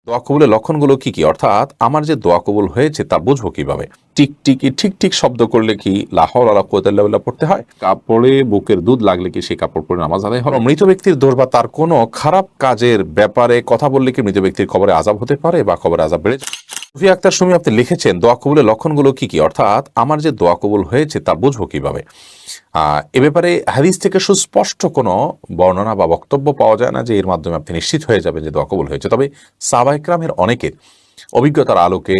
দোয়া কবুলের লক্ষণগুলো কি কি, অর্থাৎ আমার যে দোয়া কবুল হয়েছে তা বুঝবো কিভাবে? টিকটিকি ঠিক ঠিক শব্দ করলে কি লা হাওলা ওয়ালা কুওয়াতা ইল্লা বিল্লাহ পড়তে হয়? কাপড়ে বুকের দুধ লাগলে কি সেই কাপড় পরে নামাজ আদায় হবে? মৃত ব্যক্তির দোষ বা তার কোনো খারাপ কাজের ব্যাপারে কথা বললে কি মৃত ব্যক্তির কবরে আযাব হতে পারে বা কবরে আযাব বেড়ে যায়? সুফি আক্তার সুমি আপনি লিখেছেন, দোয়া কবুলের লক্ষণগুলো কি কি, অর্থাৎ আমার যে দোয়া কবুল হয়েছে তা বুঝবো কিভাবে? এ ব্যাপারে হাদিস থেকে সুস্পষ্ট কোনো বর্ণনা বা বক্তব্য পাওয়া যায় না যে এর মাধ্যমে আপনি নিশ্চিত হয়ে যাবেন যে দোয়া কবুল হয়েছে। তবে সাহাবা ইকরামের অনেকের অভিজ্ঞতার আলোকে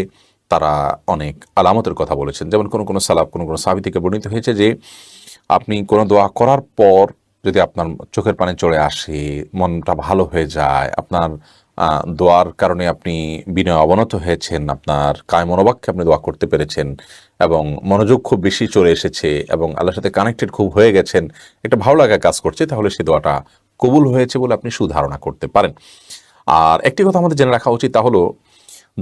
তারা অনেক আলামতের কথা বলেছেন। যেমন কোনো সালাফ, কোনো সাহাবী থেকে বর্ণিত হয়েছে যে আপনি কোনো দোয়া করার পর যদি আপনার চোখের পানি চলে আসে, মনটা ভালো হয়ে যায়, আপনার দোয়ার কারণে আপনি বিনয় অবনত হয়েছেন, আপনার কায় মনোবাক্যে আপনি দোয়া করতে পেরেছেন এবং মনোযোগ খুব বেশি চলে এসেছে এবং আল্লাহর সাথে কানেক্টেড খুব হয়ে গেছেন, একটা ভালো লাগা কাজ করছে, তাহলে সেই দোয়াটা কবুল হয়েছে বলে আপনি সুধারণা করতে পারেন। আর একটি কথা আমাদের জেনে রাখা উচিত, তা হলো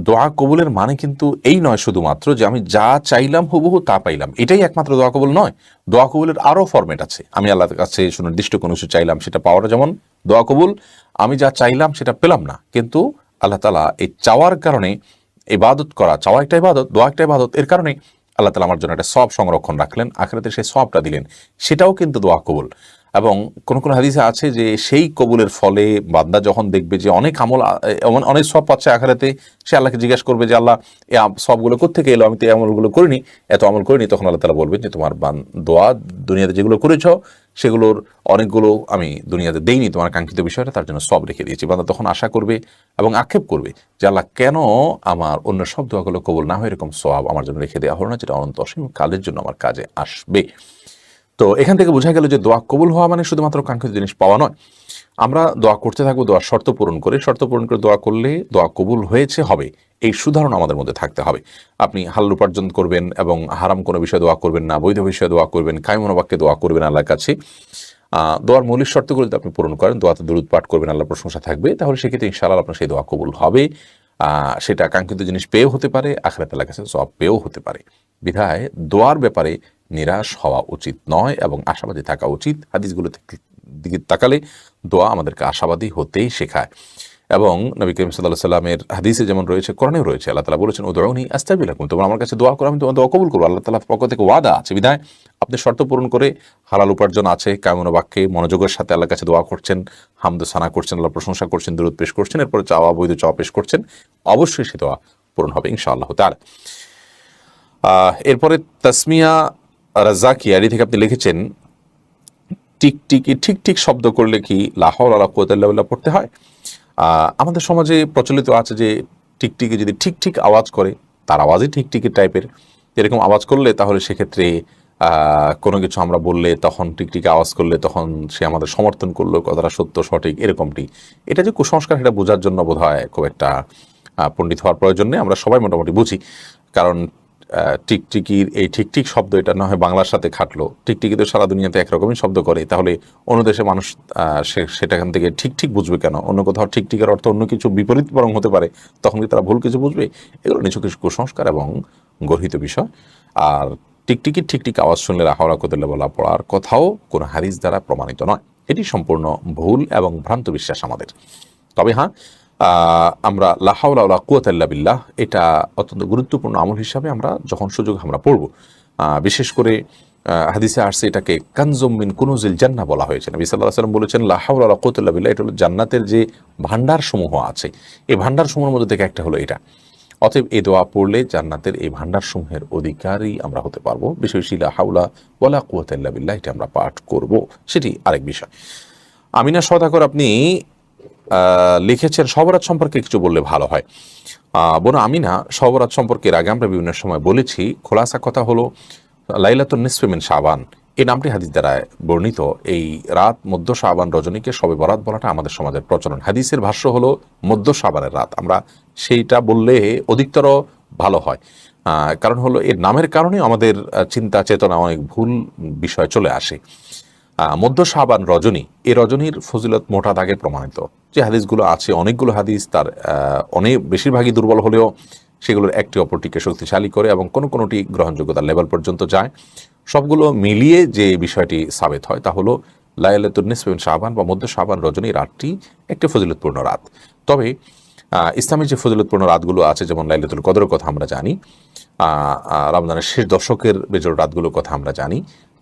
দোয়া কবুলের মানে কিন্তু এই নয় শুধুমাত্র যে আমি যা চাইলাম হুবহু তা পাইলাম, এটাই একমাত্র দোয়া কবুল নয়। দোয়া কবুলের আরও ফরম্যাট আছে। আমি আল্লাহর কাছে সুনির্দিষ্ট কোনো কিছু চাইলাম, সেটা পাওয়াটা যেমন দোয়া কবুল। আমি যা চাইলাম সেটা পেলাম না, কিন্তু আল্লাহ তাআলা এই চাওয়ার কারণে ইবাদত করা, চাওয়া একটা ইবাদত, দোয়া একটা ইবাদত, এর কারণে আল্লাহ তাআলা আমার জন্য একটা সওয়াব সংরক্ষণ রাখলেন, আখিরাতে সেই সওয়াবটা দিলেন, সেটাও কিন্তু দোয়া কবুল। এবং কোনো হাদিসে আছে যে সেই কবুলের ফলে বান্দা যখন দেখবে যে অনেক আমল, অনেক সওয়াব পাচ্ছে আখিরাতে, সে আল্লাহকে জিজ্ঞাসা করবে যে আল্লাহ এই সবগুলো কোত্থেকে এলো, আমি তো এই আমলগুলো করিনি, এত আমল করিনি। তখন আল্লাহ তাআলা বলবেন যে তোমার দোয়া দুনিয়াতে যেগুলো করেছ সেগুলোর অনেকগুলো আমি দুনিয়াতে দেইনি, তোমার কাঙ্ক্ষিত বিষয়টা, তার জন্য সব রেখে দিয়েছি। বান্দা তখন আশা করবে এবং আক্ষেপ করবে যে আল্লাহ কেন আমার অন্য সব দোয়াগুলো কবুল না হয় এরকম সওয়াব আমার জন্য রেখে দেওয়া হলো না, যেটা অনন্ত অসীম কালের জন্য আমার কাজে আসবে। তো এখান থেকে বোঝা গেল যে দোয়া কবুল হওয়া মানে শুধুমাত্র কাঙ্ক্ষিত জিনিস পাওয়া নয়। আমরা দোয়া করতে থাকবো, দোয়ার শর্ত পূরণ করে দোয়া করলে দোয়া কবুল হয়েছে হবে, এই সুধারণা আমাদের মধ্যে থাকতে হবে। আপনি হালাল উপার্জন করবেন এবং হারাম কোনো বিষয়ে দোয়া করবেন না, বৈধ বিষয়ে দোয়া করবেন, কায় মনোবাক্যে দোয়া করবেন আল্লাহর কাছে। দোয়ার মৌলিক শর্তগুলো যদি আপনি পূরণ করেন, দোয়াতে দরুদ পাঠ করবেন, আল্লাহর প্রশংসা থাকবে, তাহলে সেক্ষেত্রে ইনশাআল্লাহ আপনার সেই দোয়া কবুল হবে। সেটা কাঙ্ক্ষিত জিনিস পেয়েও হতে পারে, আখিরাতে আল্লাহর কাছে সওয়াব পেয়েও হতে পারে। বিধায় দোয়ার ব্যাপারে নিরাশ হওয়া উচিত নয় এবং আশাবাদী থাকা উচিত। হাদিসগুলো দিকে তাকালে দোয়া আমাদেরকে আশাবাদী হতেই শেখায়। এবং নবী করিম সাল্লাল্লাহু আলাইহি সাল্লামের হাদিসে যেমন রয়েছে, কোরআনেও রয়েছে, আল্লাহ তাআলা বলেছেন উদউনি আস্তাজিব লাকুম, তোমরা আমার কাছে দোয়া করো আমি তোমাদের দোয়া কবুল করব। আল্লাহ তাআলার পক্ষ থেকে ওয়াদা আছে, বিধায় আপনি শর্ত পূরণ করে হালাল উপার্জন আছে, কায়মন বাক্যে মনোযোগের সাথে আল্লাহর কাছে দোয়া করছেন, হামদ সানা করছেন, আল্লাহ প্রশংসা করছেন, দরুদ পেশ করছেন, এরপরে চাওয়া বৈধ চাওয়া পেশ করছেন, অবশ্যই সে দোয়া পূরণ হবে ইনশাআল্লাহ তাআলা। এরপরে তাসমিয়া রাজ্জাকি আলী থেকে আপনি লিখেছেন, টিকটিকি ঠিক ঠিক শব্দ করলে কি লা হাওলা ওয়ালা কুওয়াতা ইল্লা বিল্লাহ পড়তে হয়? আমাদের সমাজে প্রচলিত আছে যে টিকটিকি যদি ঠিক ঠিক আওয়াজ করে, তার আওয়াজই টিকটিকি টাইপের, এরকম আওয়াজ করলে তাহলে সেক্ষেত্রে কোনো কিছু আমরা বললে তখন টিকটিকি আওয়াজ করলে তখন সে আমাদের সমর্থন করলো, কথাটা সত্য সঠিক এরকমটি। এটা যে কুসংস্কার, সেটা বোঝার জন্য বোধ হয় খুব একটা পণ্ডিত হওয়ার প্রয়োজন নেই, আমরা সবাই মোটামুটি বুঝি। কারণ টিকটিকির এই ঠিক ঠিক শব্দ, এটা না হয় বাংলার সাথে খাটলো, টিকটিকি তো সারা দুনিয়াতে একরকমই শব্দ করে, তাহলে অন্য দেশে মানুষ সেটাখান থেকে ঠিক ঠিক বুঝবে কেন? অন্য কোথাও ঠিকঠিকের অর্থ অন্য কিছু বিপরীত বরং হতে পারে, তখন কি তারা ভুল কিছু বুঝবে? এগুলো নিছক কিছু কুসংস্কার এবং গর্হিত বিষয়। আর টিকটিকির ঠিক ঠিক আওয়াজ শুনলে লা হাওলা ওয়ালা কুওয়াতা ইল্লা বিল্লাহ পড়ার কথাও কোনো হাদিস দ্বারা প্রমাণিত নয়। এটি সম্পূর্ণ ভুল এবং ভ্রান্ত বিশ্বাস আমাদের। তবে হ্যাঁ, আমরা লা হাওলা ওয়ালা কুওয়াতা ইল্লা বিল্লাহ এটা অত্যন্ত গুরুত্বপূর্ণ আমল হিসাবে আমরা যখন সুযোগ আমরা পড়ব। বিশেষ করে হাদিসে আসছে এটাকে কানজুম মিন কুনুজিল জান্নাহ বলা হয়েছে। নবী সাল্লাল্লাহু আলাইহি ওয়াসাল্লাম বলেছেন লা হাওলা ওয়ালা কুওয়াতা ইল্লা বিল্লাহ, এটা হলো জান্নাতের যে ভান্ডারসমূহ আছে, এই ভান্ডারসমূহের মধ্যে থেকে একটা হলো এটা। অতএব এই দোয়া পড়লে জান্নাতের এই ভান্ডারসমূহের অধিকারী আমরা হতে পারবো। বিশেষ লা হাওলা ওয়ালা কুওয়াতা ইল্লা বিল্লাহ এটা আমরা পাঠ করব, সেটি আরেক বিষয়। আমিনা সওদাগর আপনি লিখেছেন শবরাত সম্পর্কে কিছু বললে ভালো হয়। বোন আমিনা, শবরাত সম্পর্কে এর আগে আমরা বিভিন্ন সময় বলেছি। খোলাসা কথা হলো লাইলাতুন নিসফি মিন শাবান এই নামটি হাদিস দ্বারা বর্ণিত। এই রাত মধ্য শাবান রজনীকে শবে বরাত বলাটা আমাদের সমাজের প্রচলন। হাদিসের ভাষ্য হলো মধ্য শাবানের রাত, আমরা সেইটা বললে অধিকতর ভালো হয়। কারণ হলো এর নামের কারণে আমাদের চিন্তা চেতনা অনেক ভুল বিষয় চলে আসে। মধ্য শাবান রজনী, এই রজনীর ফজিলত মোটা দাগে প্রমাণিত। যে হাদিসগুলো আছে, অনেকগুলো হাদিস, তার অনেক বেশিরভাগই দুর্বল হলেও সেগুলোর একটি অপরটিকে শক্তিশালী করে এবং কোনোটি গ্রহণযোগ্যতার লেভেল পর্যন্ত যায়। সবগুলো মিলিয়ে যে বিষয়টি সাবেত হয় তা হলো লাইলাতুন নিসফি মিন শাবান বা মধ্য শাবান রজনী রাতটি একটি ফজিলতপূর্ণ রাত। তবে ইসলামের যে ফজিলতপূর্ণ রাতগুলো আছে, যেমন লাইলাতুল কদরের কথা আমরা জানি, রমজানের শেষ দশকের বেজোড় রাতগুলোর কথা আমরা জানি,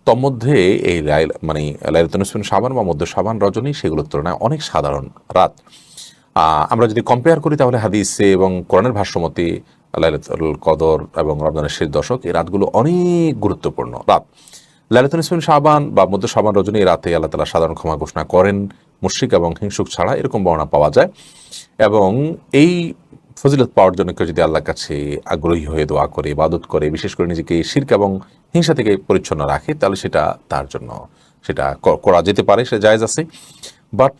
তন্মধ্যে এই লাইলাতুল নিসফে শাবান বা মধ্য শাবান রজনী সেগুলোর তুলনায় অনেক সাধারণ রাত। আমরা যদি কম্পেয়ার করি তাহলে হাদিসে এবং কোরআনের ভাষ্যমতে লাইলাতুল কদর এবং রমজানের শেষ দশক এই রাতগুলো অনেক গুরুত্বপূর্ণ রাত। লাইলাতুল নিসফে শাবান বা মধ্য শাবান রজনী রাতে আল্লাহ তাআলা সাধারণ ক্ষমা ঘোষণা করেন মুশরিক এবং হিংসুক ছাড়া, এরকম বর্ণনা পাওয়া যায়। এবং এই ফজিলত পাওয়ার জন্য কেউ যদি আল্লাহর কাছে আগ্রহী হয়ে দোয়া করে, ইবাদত করে, বিশেষ করে নিজেকে শিরক এবং হিংসা থেকে পরিচ্ছন্ন রাখে, তাহলে সেটা তার জন্য সেটা করা যেতে পারে, সে জায়েজ আছে। বাট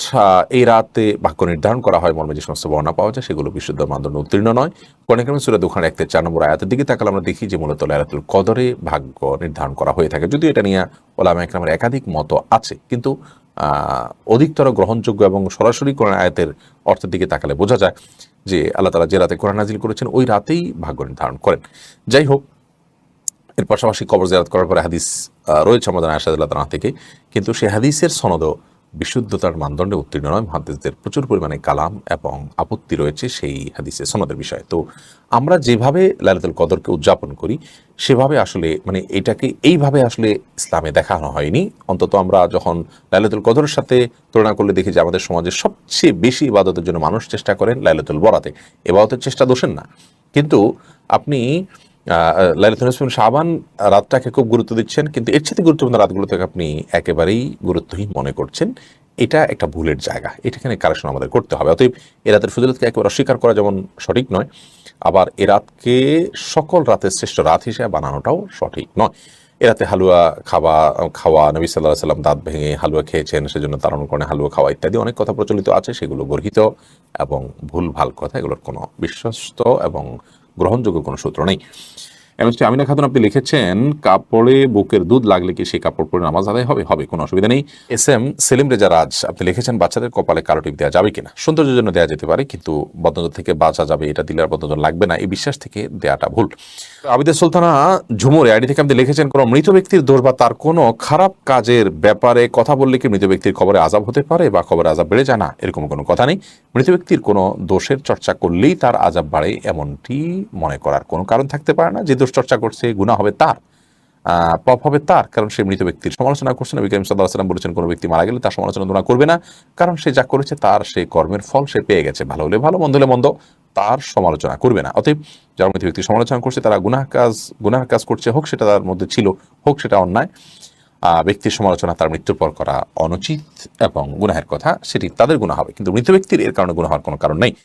এই রাতে ভাগ্য নির্ধারণ করা হয় মর্মে যে সমস্ত বর্ণনা পাওয়া যায় সেগুলো বিশুদ্ধ মানদণ্ড উত্তীর্ণ নয়। কোরআন কারীম সূরা দুখানের 1-4 নম্বর আয়াতের দিকে তাকালে আমরা দেখি যে মূলত লাইলাতুল কদরে ভাগ্য নির্ধারণ করা হয়ে থাকে। যদিও এটা নিয়ে উলামায়ে কেরামের একাধিক মত আছে, কিন্তু অধিকতর গ্রহণযোগ্য এবং সরাসরি কোরআন আয়াতের অর্থের দিকে তাকালে বোঝা যায় যে আল্লাহ তাআলা যে রাতে কোরআন নাজিল করেছেন ওই রাতেই ভাগ্য নির্ধারণ করেন। যাই হোক, এর পাশাপাশি কবর জিয়ারত করার পরে হাদিস রয়েছে আমাদের আয়েশা রাদিয়াল্লাহু তাআলা থেকে, কিন্তু সেই হাদিসের সনদও বিশুদ্ধতার মানদণ্ডে উত্তীর্ণ নয়। মুহাদ্দিসদের প্রচুর পরিমাণে কালাম এবং আপত্তি রয়েছে সেই হাদিসের সনদের বিষয়ে। তো আমরা যেভাবে লাইলাতুল কদরকে উদযাপন করি সেভাবে আসলে এটাকে এইভাবে আসলে ইসলামে দেখানো হয়নি। অন্তত আমরা যখন লাইলাতুল কদরের সাথে তুলনা করলে দেখি যে আমাদের সমাজে সবচেয়ে বেশি ইবাদতের জন্য মানুষ চেষ্টা করেন লাইলাতুল বরাতে। ইবাদতের চেষ্টা দোষের না, কিন্তু আপনি লাইলাতুল নিসফে শাবান রাতটাকে খুব গুরুত্ব দিচ্ছেন, কিন্তু এর সাথে গুরুত্বপূর্ণ রাতগুলোকে আপনি একেবারেই গুরুত্বহীন মনে করছেন। এটা একটা ভুলের জায়গা, এটাখানে কারেকশন আমাদের করতে হবে। অতএব এ রাতের ফজিলতকে একেবারে অস্বীকার করা যেমন সঠিক নয়, আবার এ রাতকে সকল রাতের শ্রেষ্ঠ রাত হিসেবে বানানোটাও সঠিক নয়। এ রাতে হালুয়া খাওয়া, নবী সাল্লাল্লাহু আলাইহি ওয়াসাল্লাম দাঁত ভেঙে হালুয়া খেয়েছেন, সেজন্য তার অনুকরণে হালুয়া খাওয়া ইত্যাদি অনেক কথা প্রচলিত আছে, সেগুলো গর্হিত এবং ভুল ভাল কথা, এগুলোর কোনো বিশ্বস্ত এবং গ্রহণযোগ্য কোনো সূত্র নেই। এমএসটি আমিনা খাতুন আপনি লিখেছেন, কাপড়ে বুকের দুধ লাগলে কি সেই কাপড় পরে নামাজ আদায় হবে? হবে, কোনো অসুবিধা নেই। এস এম সেলিম রেজা রাজ আপনি লিখেছেন, বাচ্চাদের কপালে কালো টিপ দেওয়া যাবে কিনা? সৌন্দর্যের জন্য দেওয়া যেতে পারে, কিন্তু বদনজর থেকে বাঁচা যাবে, এটা দিলে আর বদনজর লাগবে না, এই বিশ্বাস থেকে দেওয়াটা ভুল। আবিদের সুলতানা ঝুমুর আইডি থেকে আপনি লিখেছেন, কোনো মৃত ব্যক্তির দোষ বা তার কোনো খারাপ কাজের ব্যাপারে কথা বললে কি মৃত ব্যক্তির কবরে আযাব হতে পারে বা কবরে আযাব বেড়ে যায় না? এরকম কোনো কথা নেই। মৃত ব্যক্তির কোনো দোষের চর্চা করলেই তার আযাব বাড়ে এমনটি মনে করার কোনো কারণ থাকতে পারে না। যে দোষ চর্চা করছে গুনাহ হবে তার, পাপ হবে তার, কারণ সে মৃত ব্যক্তির সমালোচনা করছে। নবী করিম সাল্লাল্লাহু আলাইহি ওয়াসাল্লাম বলেছেন, কোনো ব্যক্তি মারা গেলে তার সমালোচনা তোমরা করবে না, কারণ সে যা করেছে তার সেই কর্মের ফল সে পেয়ে গেছে, ভালো হলে ভালো, মন্দ হলে মন্দ, তার সমালোচনা করবে না। অতএব যারা মৃত ব্যক্তির সমালোচনা করছে তারা গুনাহ কাজ করছে, হোক সেটা তার মধ্যে ছিল, হোক সেটা অন্যায়। ব্যক্তির সমালোচনা তার মৃত্যুর পর করা অনুচিত এবং গুনাহের কথা, সেটি তাদের গুনাহ হবে, কিন্তু মৃত ব্যক্তির এর কারণে গুনাহ হওয়ার কোনো কারণ নেই।